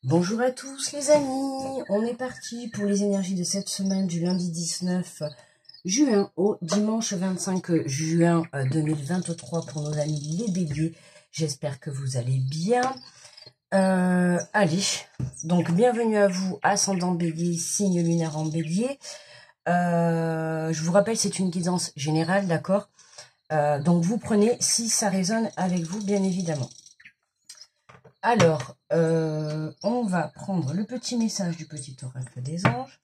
Bonjour à tous les amis, on est parti pour les énergies de cette semaine du lundi 19 juin au dimanche 25 juin 2023 pour nos amis les béliers. J'espère que vous allez bien. Allez, donc bienvenue à vous, ascendant bélier, signe lunaire en bélier. Je vous rappelle, c'est une guidance générale, d'accord? Donc vous prenez si ça résonne avec vous, bien évidemment. Alors, on va prendre le petit message du petit oracle des anges.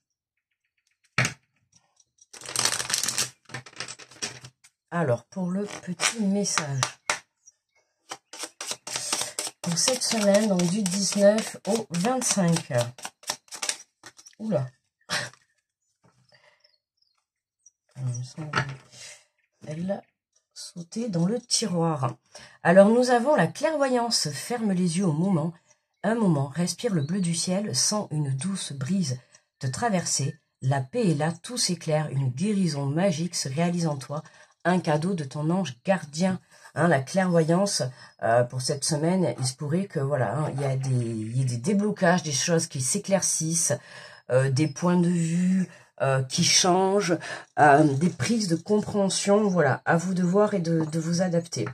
Alors, pour le petit message, pour cette semaine, donc du 19 au 25. Oula. Elle a sauté dans le tiroir. Alors, nous avons la clairvoyance. Ferme les yeux au moment. Un moment, respire le bleu du ciel, sens une douce brise te traverser. La paix est là, tout s'éclaire, une guérison magique se réalise en toi. Un cadeau de ton ange gardien. La clairvoyance, pour cette semaine, il se pourrait que voilà, il y ait des déblocages, des choses qui s'éclaircissent, des points de vue qui changent, des prises de compréhension. Voilà, à vous de voir et de vous adapter.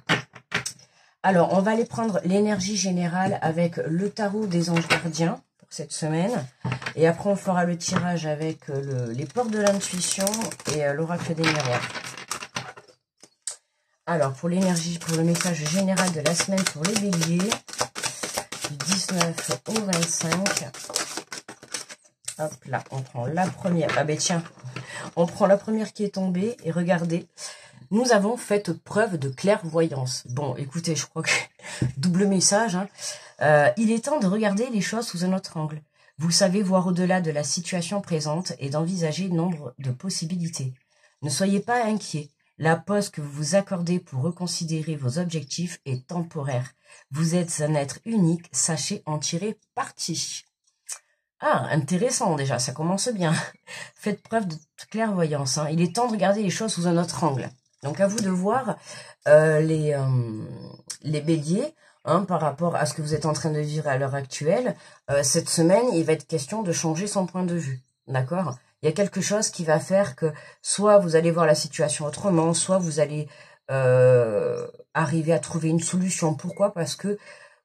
Alors, on va aller prendre l'énergie générale avec le tarot des anges gardiens pour cette semaine. Et après, on fera le tirage avec les portes de l'intuition et l'oracle des miroirs. Alors, pour l'énergie, pour le message général de la semaine pour les béliers, du 19 au 25. Hop là, on prend la première. Ah ben tiens, on prend la première qui est tombée et regardez. Nous avons fait preuve de clairvoyance. Bon, écoutez, je crois que double message. Il est temps de regarder les choses sous un autre angle. Vous savez voir au-delà de la situation présente et d'envisager nombre de possibilités. Ne soyez pas inquiets. La pause que vous vous accordez pour reconsidérer vos objectifs est temporaire. Vous êtes un être unique, sachez en tirer parti. Ah, intéressant déjà, ça commence bien. Faites preuve de clairvoyance. Il est temps de regarder les choses sous un autre angle. Donc à vous de voir les béliers par rapport à ce que vous êtes en train de vivre à l'heure actuelle. Cette semaine, il va être question de changer son point de vue. D'accord ? Il y a quelque chose qui va faire que soit vous allez voir la situation autrement, soit vous allez arriver à trouver une solution. Pourquoi ? Parce que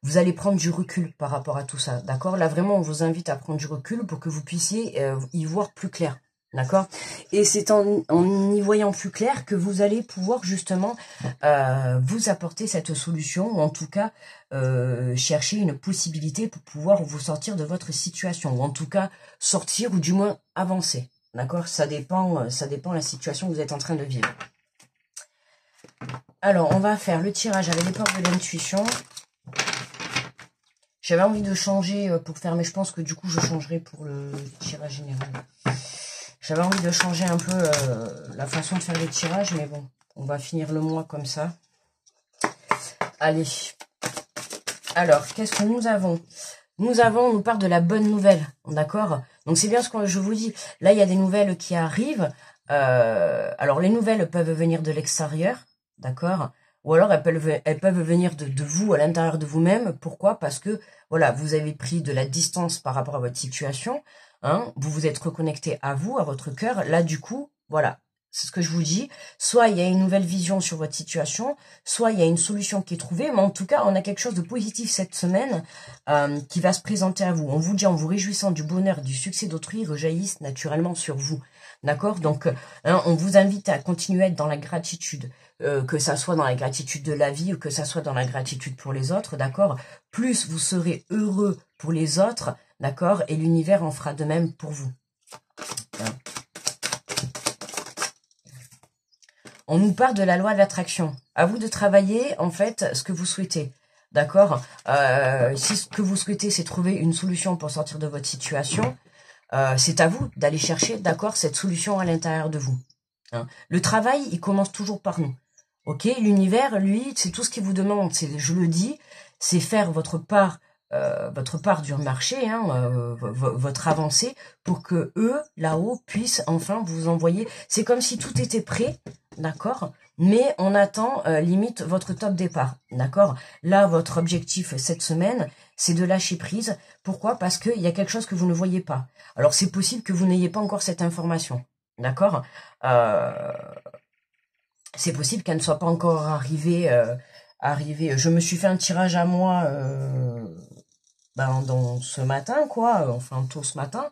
vous allez prendre du recul par rapport à tout ça. D'accord ? Là, vraiment, on vous invite à prendre du recul pour que vous puissiez y voir plus clair. D'accord? Et c'est en y voyant plus clair que vous allez pouvoir justement vous apporter cette solution, ou en tout cas chercher une possibilité pour pouvoir vous sortir de votre situation, ou en tout cas sortir ou du moins avancer. D'accord? Ça dépend de la situation que vous êtes en train de vivre. Alors, on va faire le tirage avec les portes de l'intuition. J'avais envie de changer pour faire, mais je pense que du coup je changerai pour le tirage général. J'avais envie de changer un peu la façon de faire les tirages, mais bon, on va finir le mois comme ça. Allez. Alors, qu'est-ce que nous avons? On nous parle de la bonne nouvelle, d'accord? Donc c'est bien ce que je vous dis. Là, il y a des nouvelles qui arrivent. Alors, les nouvelles peuvent venir de l'extérieur, d'accord? Ou alors, elles peuvent venir de vous, à l'intérieur de vous-même. Pourquoi? Parce que, voilà, vous avez pris de la distance par rapport à votre situation. Vous vous êtes reconnecté à vous, à votre cœur. Là, du coup, voilà, c'est ce que je vous dis. Soit il y a une nouvelle vision sur votre situation, soit il y a une solution qui est trouvée. Mais en tout cas, on a quelque chose de positif cette semaine qui va se présenter à vous. On vous dit, en vous réjouissant du bonheur, du succès d'autrui, rejaillissent naturellement sur vous. D'accord? Donc, on vous invite à continuer à être dans la gratitude. Que ça soit dans la gratitude de la vie ou que ça soit dans la gratitude pour les autres, d'accord? Plus vous serez heureux pour les autres, d'accord? Et l'univers en fera de même pour vous. On nous parle de la loi de l'attraction. À vous de travailler, en fait, ce que vous souhaitez. D'accord? Si ce que vous souhaitez, c'est trouver une solution pour sortir de votre situation, c'est à vous d'aller chercher, d'accord, cette solution à l'intérieur de vous. Le travail, il commence toujours par nous. Ok? L'univers, lui, c'est tout ce qu'il vous demande. Je le dis, c'est faire votre part du marché, votre avancée, pour que eux, là-haut, puissent enfin vous envoyer. C'est comme si tout était prêt, d'accord? mais on attend limite votre top départ, d'accord? Là, votre objectif cette semaine, c'est de lâcher prise. Pourquoi? Parce qu'il y a quelque chose que vous ne voyez pas. Alors, c'est possible que vous n'ayez pas encore cette information, d'accord? C'est possible qu'elle ne soit pas encore arrivée. Je me suis fait un tirage à moi dans ce matin, quoi, enfin tôt ce matin.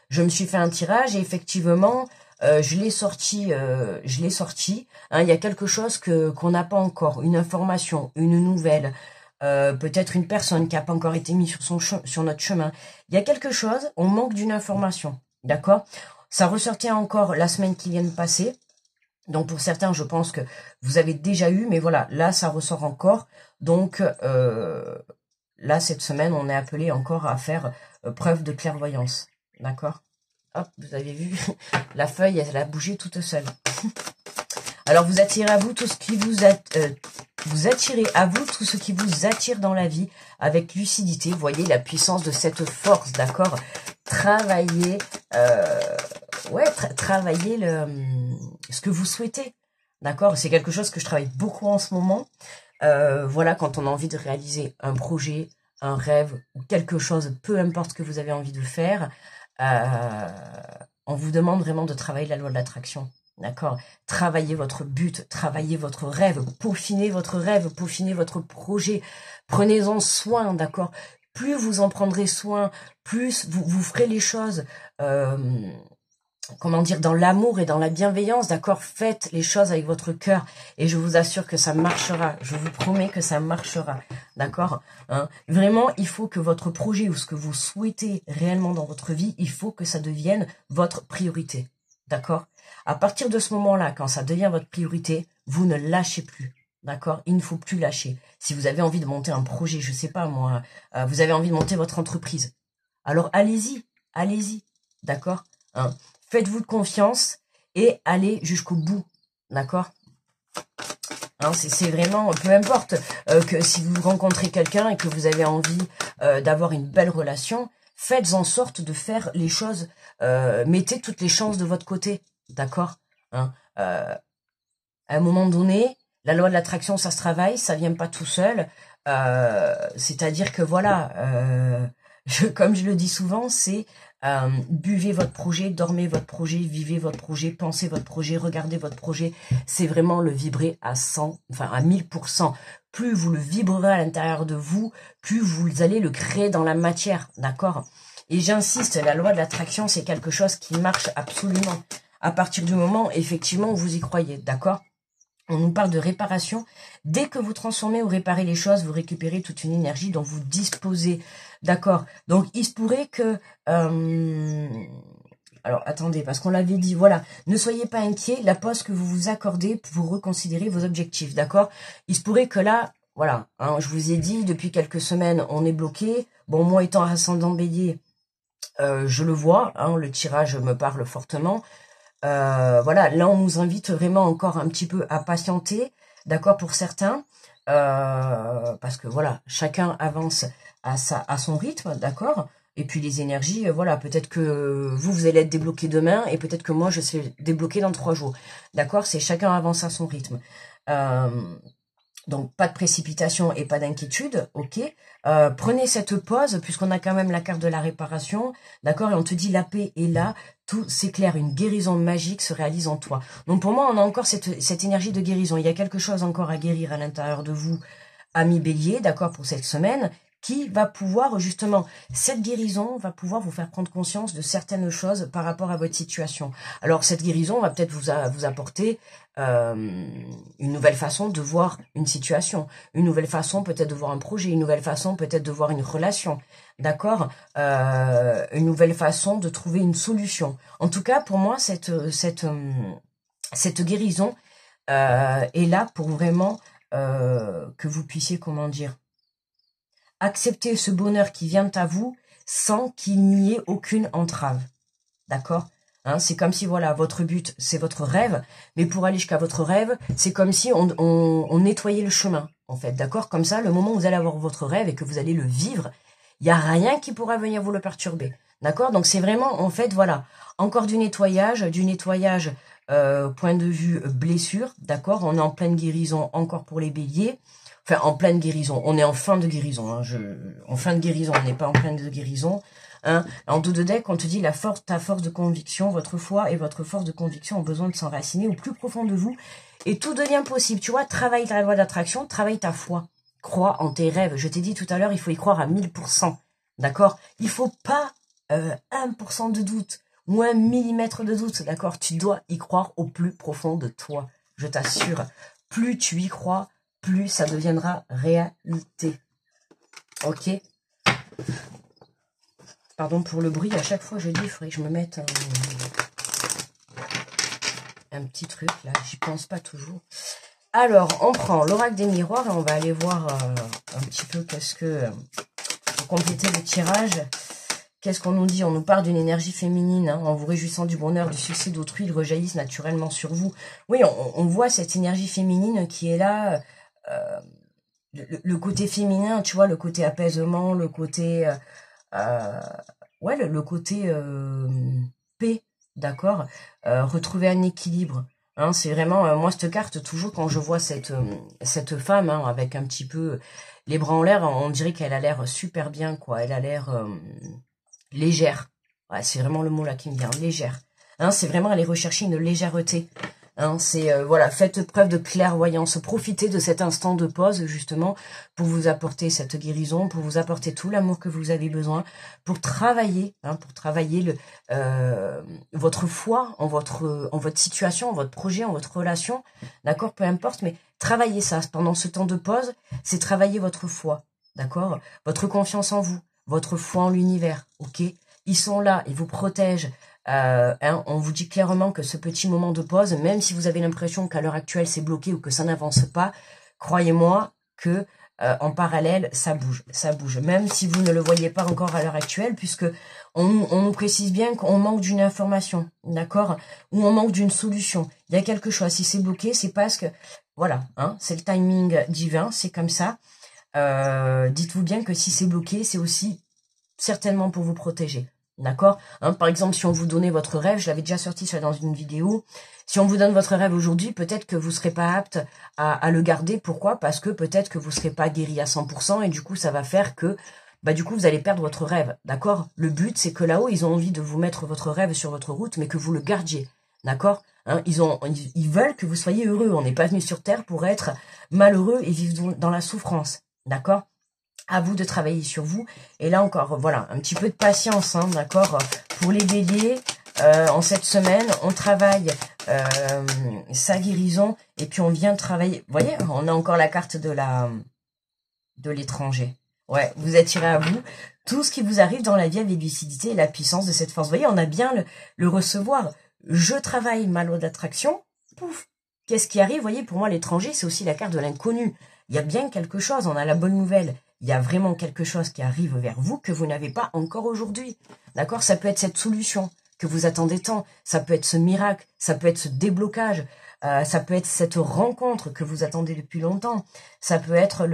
Je me suis fait un tirage et effectivement, je l'ai sorti. Hein, il y a quelque chose qu'on n'a pas encore, une information, une nouvelle, peut-être une personne qui n'a pas encore été mise sur notre chemin. Il y a quelque chose, on manque d'une information, d'accord? Ça ressortait encore la semaine qui vient de passer. Donc pour certains, je pense que vous avez déjà eu, mais voilà, là ça ressort encore. Donc là, cette semaine, on est appelé encore à faire preuve de clairvoyance. D'accord? Hop, vous avez vu, la feuille, elle a bougé toute seule. Alors, vous attirez à vous tout ce qui vous attirez à vous tout ce qui vous attire dans la vie avec lucidité. Vous voyez la puissance de cette force, d'accord? Travaillez, travaillez ce que vous souhaitez, d'accord? C'est quelque chose que je travaille beaucoup en ce moment. Voilà, quand on a envie de réaliser un projet, un rêve ou quelque chose, peu importe ce que vous avez envie de faire, on vous demande vraiment de travailler la loi de l'attraction. D'accord? Travaillez votre but, travaillez votre rêve, peaufinez votre projet, prenez-en soin, d'accord? Plus vous en prendrez soin, plus vous ferez les choses, comment dire, dans l'amour et dans la bienveillance, d'accord? Faites les choses avec votre cœur et je vous assure que ça marchera. Je vous promets que ça marchera, d'accord? Hein? Vraiment, il faut que votre projet ou ce que vous souhaitez réellement dans votre vie, il faut que ça devienne votre priorité, d'accord? À partir de ce moment-là, quand ça devient votre priorité, vous ne lâchez plus, d'accord? Il ne faut plus lâcher. Si vous avez envie de monter un projet, je sais pas moi, vous avez envie de monter votre entreprise, alors allez-y, d'accord? Hein? Faites-vous confiance et allez jusqu'au bout, d'accord? Hein, c'est vraiment, peu importe que si vous rencontrez quelqu'un et que vous avez envie d'avoir une belle relation, faites en sorte de faire les choses, mettez toutes les chances de votre côté, d'accord? Hein, à un moment donné, la loi de l'attraction, ça se travaille, ça vient pas tout seul, c'est-à-dire que voilà, comme je le dis souvent, c'est buvez votre projet, dormez votre projet, vivez votre projet, pensez votre projet, regardez votre projet. C'est vraiment le vibrer à 100, enfin à 1000%. Plus vous le vibrerez à l'intérieur de vous, plus vous allez le créer dans la matière, d'accord? Et j'insiste, la loi de l'attraction, c'est quelque chose qui marche absolument. À partir du moment, effectivement, où vous y croyez, d'accord? On nous parle de réparation. Dès que vous transformez ou réparez les choses, vous récupérez toute une énergie dont vous disposez. D'accord? Donc, il se pourrait que... alors, attendez, parce qu'on l'avait dit, voilà. Ne soyez pas inquiets, la pause que vous vous accordez pour reconsidérer vos objectifs. D'accord? Il se pourrait que là, voilà, hein, je vous ai dit, depuis quelques semaines, on est bloqué. Bon, moi étant ascendant bélier, je le vois, hein, le tirage me parle fortement. Voilà, là on nous invite vraiment encore un petit peu à patienter, d'accord, pour certains, parce que voilà, chacun avance à son rythme, d'accord, et puis les énergies, voilà, peut-être que vous allez être débloqué demain, et peut-être que moi je serai débloqué dans 3 jours, d'accord, c'est chacun avance à son rythme. Donc, pas de précipitation et pas d'inquiétude, ok. Prenez cette pause, puisqu'on a quand même la carte de la réparation, d'accord. Et on te dit la paix est là, tout s'éclaire, une guérison magique se réalise en toi. Donc, pour moi, on a encore cette énergie de guérison. Il y a quelque chose encore à guérir à l'intérieur de vous, ami bélier, d'accord, pour cette semaine, qui va pouvoir, justement, cette guérison va pouvoir vous faire prendre conscience de certaines choses par rapport à votre situation. Alors, cette guérison va peut-être vous apporter une nouvelle façon de voir une situation, une nouvelle façon peut-être de voir un projet, une nouvelle façon peut-être de voir une relation, d'accord, une nouvelle façon de trouver une solution. En tout cas, pour moi, cette guérison est là pour vraiment que vous puissiez, comment dire, accepter ce bonheur qui vient à vous sans qu'il n'y ait aucune entrave, d'accord? Hein, c'est comme si, voilà, votre but, c'est votre rêve, mais pour aller jusqu'à votre rêve, c'est comme si on nettoyait le chemin, en fait, d'accord? Comme ça, le moment où vous allez avoir votre rêve et que vous allez le vivre, il n'y a rien qui pourra venir vous le perturber, d'accord? Donc, c'est vraiment, en fait, voilà, encore du nettoyage point de vue blessure, d'accord? On est en pleine guérison encore pour les béliers. Enfin, en pleine guérison. On est en fin de guérison. Hein. En fin de guérison, on n'est pas en pleine de guérison. Hein. En dos de deck, on te dit ta force de conviction, votre foi et votre force de conviction ont besoin de s'enraciner au plus profond de vous. Et tout devient possible. Tu vois, travaille ta loi d'attraction, travaille ta foi. Crois en tes rêves. Je t'ai dit tout à l'heure, il faut y croire à 1000%. D'accord? Il faut pas 1% de doute ou 1 millimètre de doute. D'accord? Tu dois y croire au plus profond de toi. Je t'assure. Plus tu y crois, plus ça deviendra réalité. Ok? Pardon pour le bruit. À chaque fois, je dis, il faudrait que je me mette un petit truc. Là, j'y pense pas toujours. Alors, on prend l'oracle des miroirs et on va aller voir un petit peu qu'est-ce que... pour compléter le tirage, qu'est-ce qu'on nous dit? On nous parle d'une énergie féminine. Hein, en vous réjouissant du bonheur, du succès d'autrui, il rejaillisse naturellement sur vous. Oui, on voit cette énergie féminine qui est là... le côté féminin, tu vois, le côté apaisement, le côté... ouais, le côté paix, d'accord, retrouver un équilibre. Hein, c'est vraiment, moi, cette carte, toujours quand je vois cette femme, hein, avec un petit peu les bras en l'air, on dirait qu'elle a l'air super bien, quoi. Elle a l'air légère. Ouais, c'est vraiment le mot là qui me vient, légère. Hein, c'est vraiment aller rechercher une légèreté. Hein, c'est voilà, faites preuve de clairvoyance, profitez de cet instant de pause justement pour vous apporter cette guérison, pour vous apporter tout l'amour que vous avez besoin, pour travailler, hein, votre foi en votre situation, en votre projet, en votre relation, d'accord, peu importe, mais travaillez ça pendant ce temps de pause, c'est travailler votre foi, d'accord, votre confiance en vous, votre foi en l'univers, ok, ils sont là, ils vous protègent. Hein, on vous dit clairement que ce petit moment de pause, même si vous avez l'impression qu'à l'heure actuelle c'est bloqué ou que ça n'avance pas, croyez-moi que en parallèle ça bouge, même si vous ne le voyez pas encore à l'heure actuelle, puisque on nous précise bien qu'on manque d'une information, d'accord, ou on manque d'une solution. Il y a quelque chose, si c'est bloqué, c'est parce que voilà, hein, c'est le timing divin, c'est comme ça. Dites-vous bien que si c'est bloqué, c'est aussi certainement pour vous protéger. D'accord, hein, par exemple, si on vous donnait votre rêve, je l'avais déjà sorti ça dans une vidéo, si on vous donne votre rêve aujourd'hui, peut-être que vous ne serez pas apte à le garder. Pourquoi? Parce que peut-être que vous ne serez pas guéri à 100% et du coup, ça va faire que, bah, du coup, vous allez perdre votre rêve. D'accord? Le but, c'est que là-haut, ils ont envie de vous mettre votre rêve sur votre route, mais que vous le gardiez. D'accord? Hein, ils veulent que vous soyez heureux. On n'est pas venu sur Terre pour être malheureux et vivre dans la souffrance. D'accord? À vous de travailler sur vous. Et là encore, voilà, un petit peu de patience, hein, d'accord. Pour les béliers, en cette semaine, on travaille sa guérison. Et puis on vient travailler. Vous voyez, on a encore la carte de l'étranger. Ouais, vous attirez à vous tout ce qui vous arrive dans la vie avec lucidité et la puissance de cette force. Vous voyez, on a bien le recevoir. Je travaille ma loi d'attraction. Pouf. Qu'est-ce qui arrive? Vous voyez, pour moi, l'étranger, c'est aussi la carte de l'inconnu. Il y a bien quelque chose, on a la bonne nouvelle. Il y a vraiment quelque chose qui arrive vers vous que vous n'avez pas encore aujourd'hui. D'accord? Ça peut être cette solution que vous attendez tant. Ça peut être ce miracle. Ça peut être ce déblocage. Ça peut être cette rencontre que vous attendez depuis longtemps. Ça peut être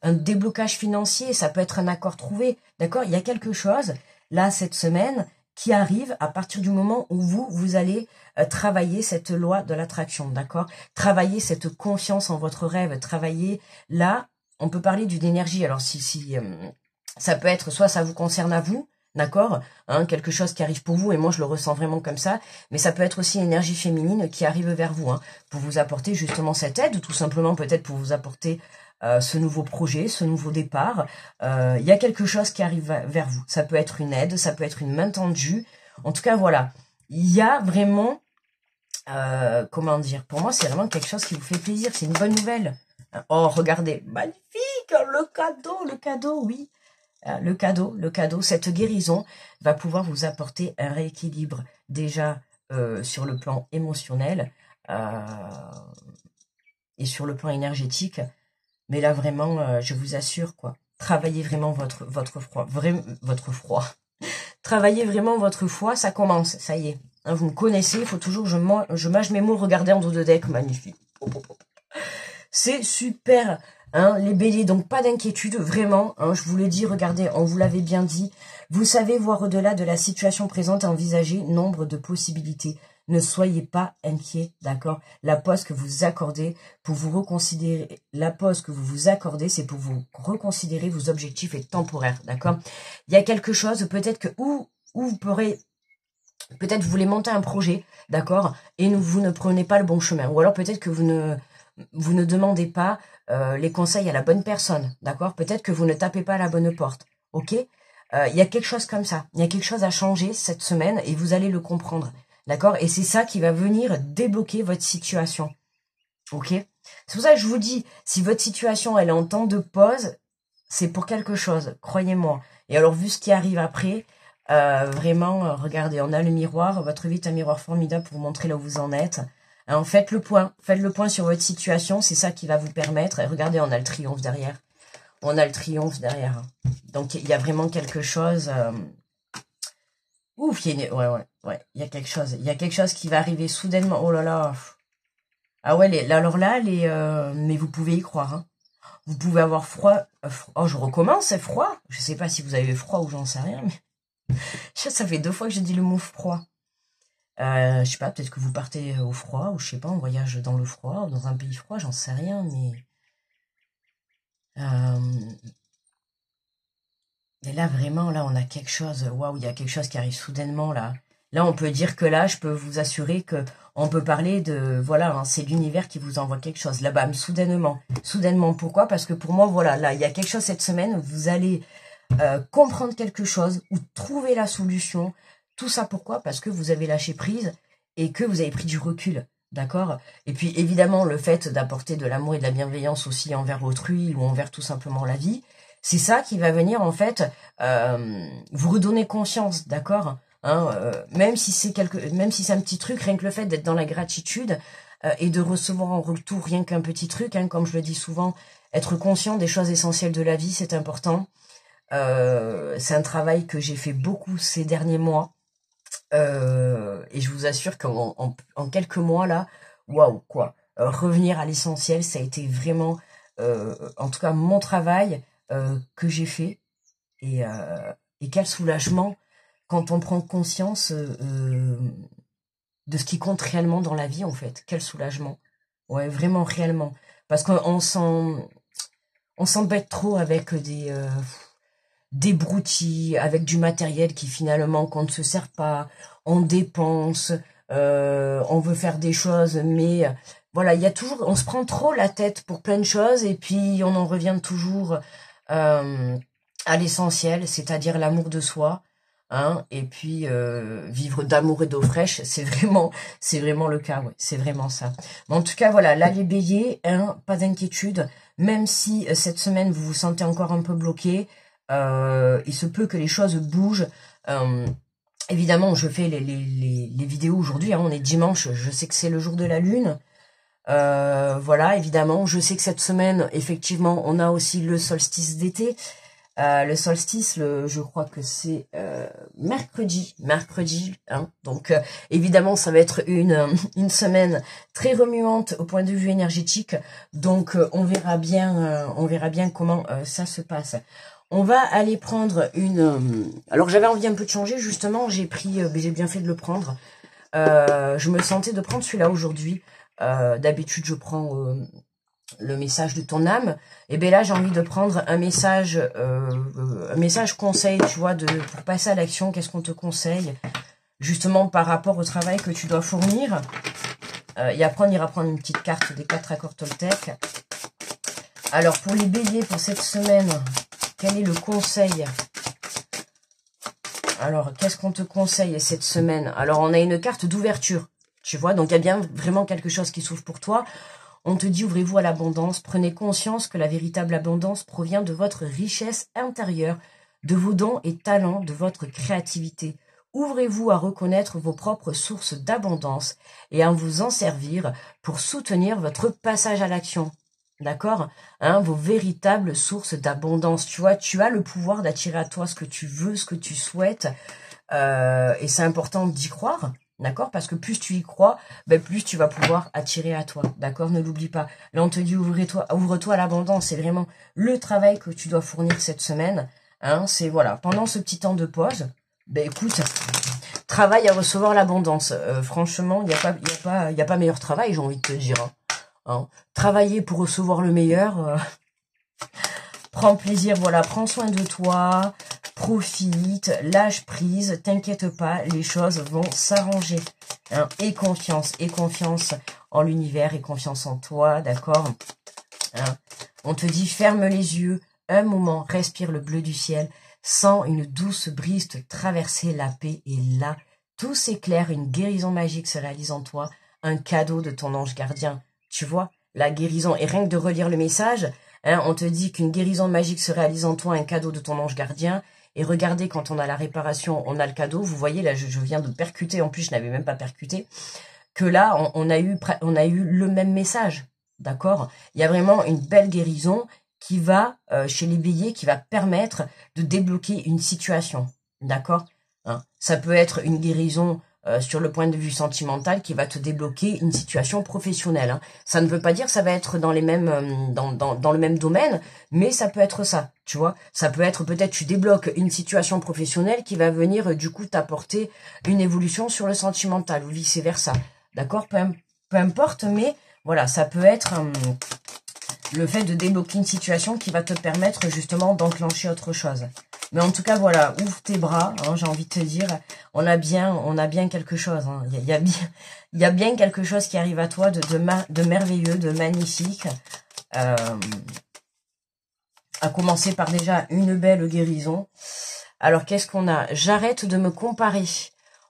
un déblocage financier. Ça peut être un accord trouvé. D'accord? Il y a quelque chose, là, cette semaine, qui arrive à partir du moment où vous allez travailler cette loi de l'attraction. D'accord? Travailler cette confiance en votre rêve. Travailler là... On peut parler d'une énergie, alors si ça peut être, soit ça vous concerne à vous, d'accord, hein, quelque chose qui arrive pour vous, et moi je le ressens vraiment comme ça, mais ça peut être aussi une énergie féminine qui arrive vers vous, hein, pour vous apporter justement cette aide, ou tout simplement peut-être pour vous apporter ce nouveau projet, ce nouveau départ. Il y a quelque chose qui arrive vers vous, ça peut être une aide, ça peut être une main tendue, en tout cas voilà, il y a vraiment, comment dire, pour moi c'est vraiment quelque chose qui vous fait plaisir, c'est une bonne nouvelle. Oh, regardez, magnifique, le cadeau, oui. Le cadeau, cette guérison va pouvoir vous apporter un rééquilibre déjà sur le plan émotionnel et sur le plan énergétique. Mais là, vraiment, je vous assure, quoi, travaillez vraiment votre froid. Travaillez vraiment votre foi, ça commence, ça y est. Hein, vous me connaissez, il faut toujours que je mâche mes mots, regardez en dos de deck, magnifique. C'est super, hein, les béliers, donc pas d'inquiétude, vraiment, hein, je vous le dis, regardez, on vous l'avait bien dit, vous savez voir au-delà de la situation présente et envisager nombre de possibilités. Ne soyez pas inquiets, d'accord? La pause que vous accordez pour vous reconsidérer, la pause que vous vous accordez, c'est pour vous reconsidérer vos objectifs et temporaires, d'accord? Il y a quelque chose, peut-être que, où vous pourrez, peut-être vous voulez monter un projet, d'accord? Et vous ne prenez pas le bon chemin. Ou alors peut-être que vous ne demandez pas les conseils à la bonne personne, d'accord? Peut-être que vous ne tapez pas à la bonne porte, ok? Il y a quelque chose comme ça. Il y a quelque chose à changer cette semaine et vous allez le comprendre, d'accord? Et c'est ça qui va venir débloquer votre situation, ok? C'est pour ça que je vous dis, si votre situation, elle est en temps de pause, c'est pour quelque chose, croyez-moi. Et alors, vu ce qui arrive après, vraiment, regardez, on a le miroir. Votre vie est un miroir formidable pour vous montrer là où vous en êtes. Hein, faites le point sur votre situation, c'est ça qui va vous permettre. Et regardez, on a le triomphe derrière. On a le triomphe derrière. Donc, il y a vraiment quelque chose... Ouf, il y a il y a quelque chose. Il y a quelque chose qui va arriver soudainement. Oh là là. Ah ouais, alors là, mais vous pouvez y croire. Hein. Vous pouvez avoir froid. Oh, je recommence, c'est froid. Je sais pas si vous avez froid ou j'en sais rien. Mais... ça fait 2 fois que j'ai dit le mot froid. Je sais pas, peut-être que vous partez au froid, ou je sais pas, on voyage dans le froid, ou dans un pays froid, j'en sais rien, mais... Et là, vraiment, là, on a quelque chose, waouh, il y a quelque chose qui arrive soudainement, là. Là, on peut dire que là, je peux vous assurer que on peut parler de, voilà, hein, c'est l'univers qui vous envoie quelque chose. Là, bam, soudainement. Soudainement, pourquoi? Parce que pour moi, voilà, là, il y a quelque chose cette semaine, vous allez comprendre quelque chose ou trouver la solution. Tout ça, pourquoi? Parce que vous avez lâché prise et que vous avez pris du recul. D'accord? Et puis, évidemment, le fait d'apporter de l'amour et de la bienveillance aussi envers autrui ou envers tout simplement la vie, c'est ça qui va venir, en fait, vous redonner conscience, d'accord? Hein, même si c'est un petit truc, rien que le fait d'être dans la gratitude et de recevoir en retour rien qu'un petit truc, hein, comme je le dis souvent, être conscient des choses essentielles de la vie, c'est important. C'est un travail que j'ai fait beaucoup ces derniers mois. Et je vous assure qu'en quelques mois, là, waouh, quoi. Revenir à l'essentiel, ça a été vraiment, en tout cas, mon travail que j'ai fait. Et quel soulagement quand on prend conscience de ce qui compte réellement dans la vie, en fait. Quel soulagement. Ouais, vraiment, réellement. Parce qu'on s'embête trop avec des broutilles, avec du matériel qui finalement qu'on ne se sert pas, on dépense, on veut faire des choses, mais voilà, il y a toujours, on se prend trop la tête pour plein de choses et puis on en revient toujours à l'essentiel, c'est-à-dire l'amour de soi, hein, et puis vivre d'amour et d'eau fraîche, c'est vraiment le cas, ouais, c'est vraiment ça. Mais en tout cas, voilà, là les béliers, hein, pas d'inquiétude, même si cette semaine vous vous sentez encore un peu bloqué. Il se peut que les choses bougent. Évidemment, je fais les vidéos aujourd'hui. Hein, on est dimanche. Je sais que c'est le jour de la lune. Voilà, évidemment. Je sais que cette semaine, effectivement, on a aussi le solstice d'été. Le solstice, je crois que c'est mercredi. Hein, donc, évidemment, ça va être une semaine très remuante au point de vue énergétique. Donc, on verra bien comment ça se passe. On va aller prendre une... Alors, j'avais envie un peu de changer, justement. J'ai bien fait de le prendre. Je me sentais de prendre celui-là aujourd'hui. D'habitude, je prends le message de ton âme. Et bien là, j'ai envie de prendre un message conseil, tu vois, pour passer à l'action. Qu'est-ce qu'on te conseille, justement, par rapport au travail que tu dois fournir. Et après, on ira prendre une petite carte des 4 accords Toltec. Alors, pour les béliers, pour cette semaine... Quel est le conseil? Alors, qu'est-ce qu'on te conseille cette semaine? Alors, on a une carte d'ouverture, tu vois, donc il y a bien vraiment quelque chose qui s'ouvre pour toi. On te dit, ouvrez-vous à l'abondance, prenez conscience que la véritable abondance provient de votre richesse intérieure, de vos dons et talents, de votre créativité. Ouvrez-vous à reconnaître vos propres sources d'abondance et à vous en servir pour soutenir votre passage à l'action. D'accord, hein, vos véritables sources d'abondance. Tu vois, tu as le pouvoir d'attirer à toi ce que tu veux, ce que tu souhaites. Et c'est important d'y croire, d'accord? Parce que plus tu y crois, ben plus tu vas pouvoir attirer à toi, d'accord? Ne l'oublie pas. Là, on te dit ouvre-toi à l'abondance. C'est vraiment le travail que tu dois fournir cette semaine. Hein, c'est voilà, pendant ce petit temps de pause, ben écoute, travaille à recevoir l'abondance. Franchement, il n'y a pas meilleur travail, j'ai envie de te dire. Hein. Travailler pour recevoir le meilleur. Prends plaisir, voilà, prends soin de toi, profite, lâche prise, t'inquiète pas, les choses vont s'arranger. Hein. Et confiance en l'univers, et confiance en toi, d'accord? Hein. On te dit, ferme les yeux, un moment, respire le bleu du ciel, sens une douce brise te traverser la paix, et là, tout s'éclaire, une guérison magique se réalise en toi, un cadeau de ton ange gardien. Tu vois, la guérison, et rien que de relire le message, hein, on te dit qu'une guérison magique se réalise en toi, un cadeau de ton ange gardien, et regardez, quand on a la réparation, on a le cadeau, vous voyez, là, je viens de percuter, en plus, je n'avais même pas percuté, que là, on a eu le même message, d'accord? Il y a vraiment une belle guérison qui va, chez les béliers, qui va permettre de débloquer une situation, d'accord? Hein, ça peut être une guérison sur le point de vue sentimental qui va te débloquer une situation professionnelle. Hein. Ça ne veut pas dire que ça va être dans les mêmes dans le même domaine, mais ça peut être ça, tu vois. Ça peut être peut-être tu débloques une situation professionnelle qui va venir du coup t'apporter une évolution sur le sentimental ou vice versa. D'accord, peu importe, mais voilà, ça peut être le fait de débloquer une situation qui va te permettre justement d'enclencher autre chose. Mais en tout cas, voilà, ouvre tes bras, hein, j'ai envie de te dire, on a bien quelque chose. Hein. Il y a bien quelque chose qui arrive à toi de merveilleux, de magnifique. À commencer par déjà une belle guérison. Alors, qu'est-ce qu'on a? J'arrête de me comparer.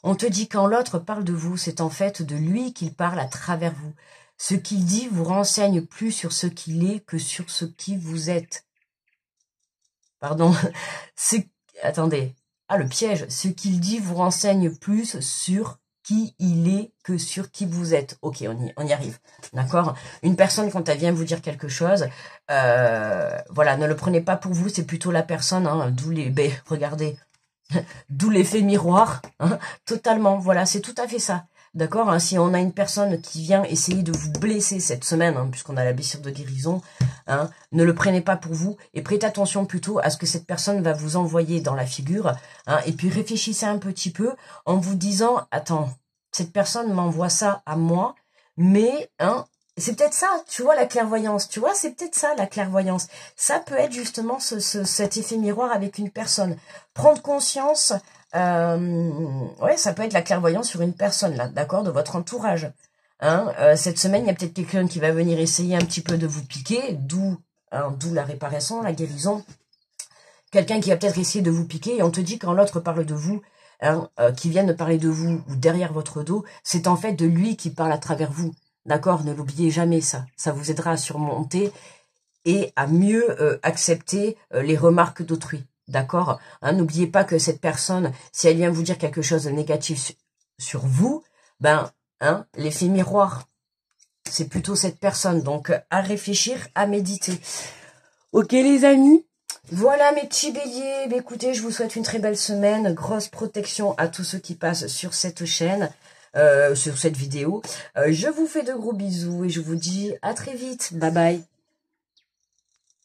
On te dit quand l'autre parle de vous, c'est en fait de lui qu'il parle à travers vous. Ce qu'il dit vous renseigne plus sur ce qu'il est que sur ce qui vous êtes. Pardon. Attendez. Ah, le piège. Ce qu'il dit vous renseigne plus sur qui il est que sur qui vous êtes. Ok, on y arrive. D'accord? Une personne, quand elle vient vous dire quelque chose, voilà, ne le prenez pas pour vous, c'est plutôt la personne, hein, d'où les... regardez, d'où l'effet miroir, hein, totalement, voilà, c'est tout à fait ça. D'accord, hein, si on a une personne qui vient essayer de vous blesser cette semaine, hein, puisqu'on a la blessure de guérison, hein, ne le prenez pas pour vous et prêtez attention plutôt à ce que cette personne va vous envoyer dans la figure. Hein, et puis réfléchissez un petit peu en vous disant, attends, cette personne m'envoie ça à moi, mais hein, c'est peut-être ça, tu vois, la clairvoyance, tu vois, c'est peut-être ça, la clairvoyance. Ça peut être justement cet effet miroir avec une personne. Prendre conscience... ouais, ça peut être la clairvoyance sur une personne, là, d'accord, de votre entourage. Hein, cette semaine, il y a peut-être quelqu'un qui va venir essayer un petit peu de vous piquer, d'où la réparation, la guérison. Quelqu'un qui va peut-être essayer de vous piquer, et on te dit quand l'autre parle de vous, hein, qui vient de parler de vous, ou derrière votre dos, c'est en fait de lui qui parle à travers vous. D'accord, ne l'oubliez jamais, ça. Ça vous aidera à surmonter et à mieux accepter les remarques d'autrui. D'accord, hein, n'oubliez pas que cette personne, si elle vient vous dire quelque chose de négatif sur vous, ben, hein, l'effet miroir, c'est plutôt cette personne. Donc, à réfléchir, à méditer. Ok, les amis, voilà mes petits béliers. Ben, écoutez, je vous souhaite une très belle semaine. Grosse protection à tous ceux qui passent sur cette chaîne, sur cette vidéo. Je vous fais de gros bisous et je vous dis à très vite. Bye bye.